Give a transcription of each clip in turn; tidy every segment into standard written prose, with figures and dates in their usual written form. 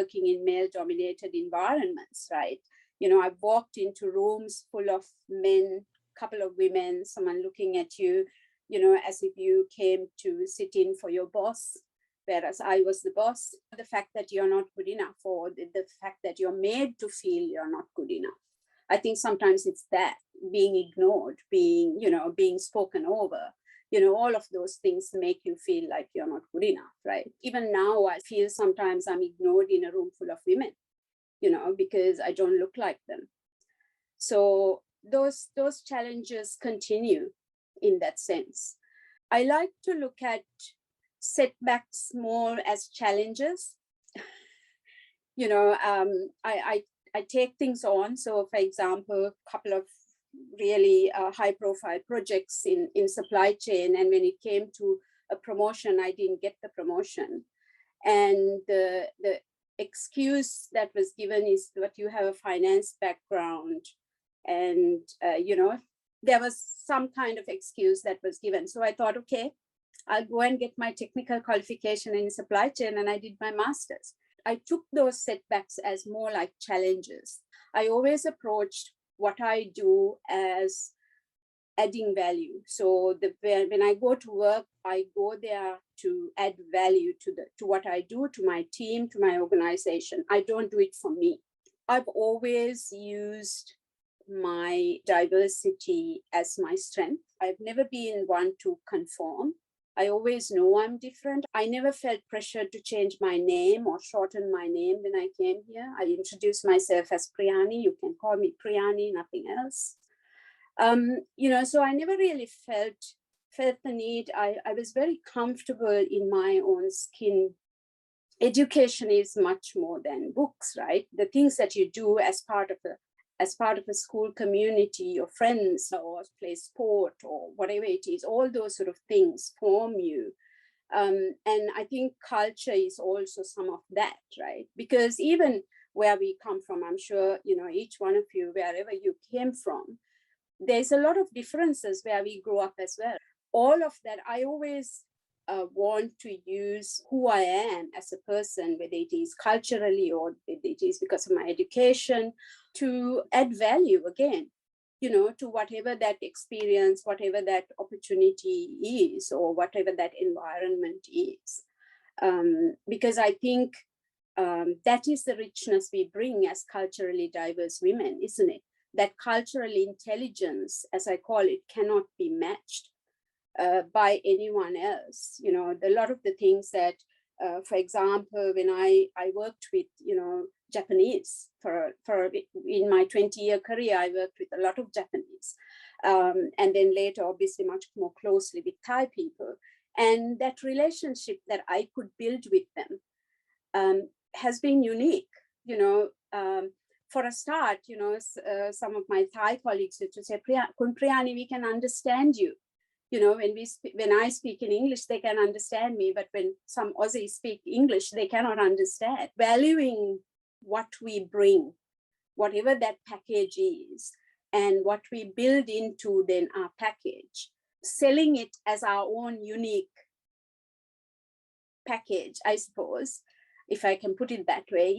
working in male-dominated environments, right? You know, I've walked into rooms full of men, couple of women, someone looking at you, you know, as if you came to sit in for your boss, whereas I was the boss. The fact that you're not good enough, or the fact that you're made to feel you're not good enough. I think sometimes it's that, being ignored, being, you know, being spoken over, you know, all of those things make you feel like you're not good enough, right? Even now, I feel sometimes I'm ignored in a room full of women, you know, because I don't look like them. So those challenges continue in that sense. I like to look at setbacks more as challenges. You know, I take things on. So, for example, a couple of really high-profile projects in supply chain, and when it came to a promotion, I didn't get the promotion, and the excuse that was given is that you have a finance background, and you know, there was some kind of excuse that was given. So I thought, okay, I'll go and get my technical qualification in supply chain, and I did my master's. I took those setbacks as more like challenges. I always approached what I do as adding value. So when I go to work, I go there to add value to what I do, to my team, to my organization. I don't do it for me. I've always used my diversity as my strength. I've never been one to conform. I always know I'm different. I never felt pressured to change my name or shorten my name when I came here. I introduced myself as Priyani. You can call me Priyani, nothing else. You know, so I never really felt the need. I was very comfortable in my own skin. Education is much more than books, right? The things that you do as part of a school community, your friends, or play sport, or whatever it is, all those sort of things form you. And I think culture is also some of that, right? Because even where we come from, I'm sure, you know, each one of you, wherever you came from, there's a lot of differences where we grew up as well. All of that, I always want to use who I am as a person, whether it is culturally or whether it is because of my education, to add value again, you know, to whatever that experience, whatever that opportunity is, or whatever that environment is. Because I think that is the richness we bring as culturally diverse women, isn't it? That cultural intelligence, as I call it, cannot be matched by anyone else. You know, a lot of the things that, for example, when I worked with, you know, Japanese in my 20-year career, I worked with a lot of Japanese, and then later, obviously, much more closely with Thai people. And that relationship that I could build with them has been unique. You know, for a start, you know, some of my Thai colleagues used to say, "Kun Priyani, we can understand you." You know, when I speak in English, they can understand me, but when some Aussies speak English, they cannot understand. Valuing what we bring, whatever that package is, and what we build into then our package, selling it as our own unique package, I suppose, if I can put it that way,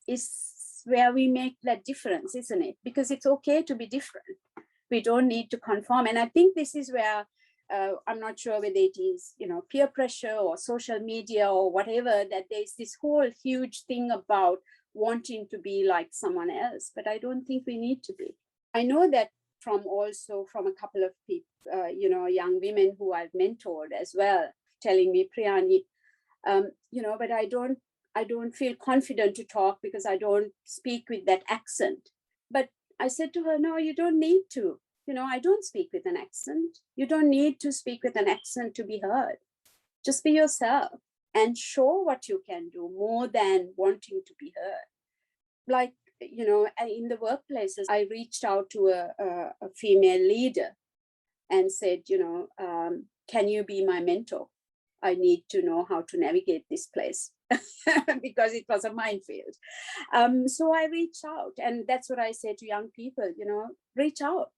is where we make that difference, isn't it? Because it's okay to be different. We don't need to conform. And I think this is where I'm not sure whether it is, you know, peer pressure or social media or whatever, that there's this whole huge thing about wanting to be like someone else, but I don't think we need to be. I know that from a couple of people, you know, young women who I've mentored as well, telling me, Priyani, you know, but I don't feel confident to talk because I don't speak with that accent. But I said to her, no, you don't need to. You know, I don't speak with an accent. You don't need to speak with an accent to be heard. Just be yourself and show what you can do more than wanting to be heard. Like, you know, in the workplaces, I reached out to a female leader and said, you know, can you be my mentor? I need to know how to navigate this place because it was a minefield. So I reached out, and that's what I say to young people, you know, reach out.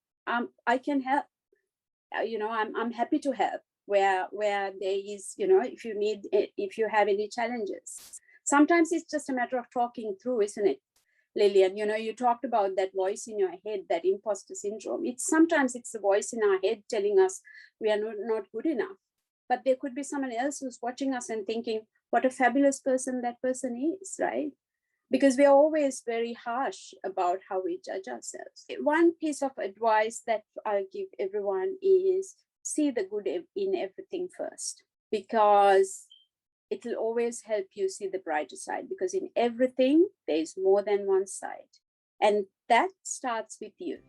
I can help. You know, I'm happy to help where there is, you know, if you have any challenges. Sometimes it's just a matter of talking through, isn't it, Lillian? You know, you talked about that voice in your head, that imposter syndrome. Sometimes it's the voice in our head telling us we are not good enough. But there could be someone else who's watching us and thinking, what a fabulous person that person is, right? Because we are always very harsh about how we judge ourselves. One piece of advice that I'll give everyone is see the good in everything first, because it will always help you see the brighter side, because in everything, there is more than one side. And that starts with you.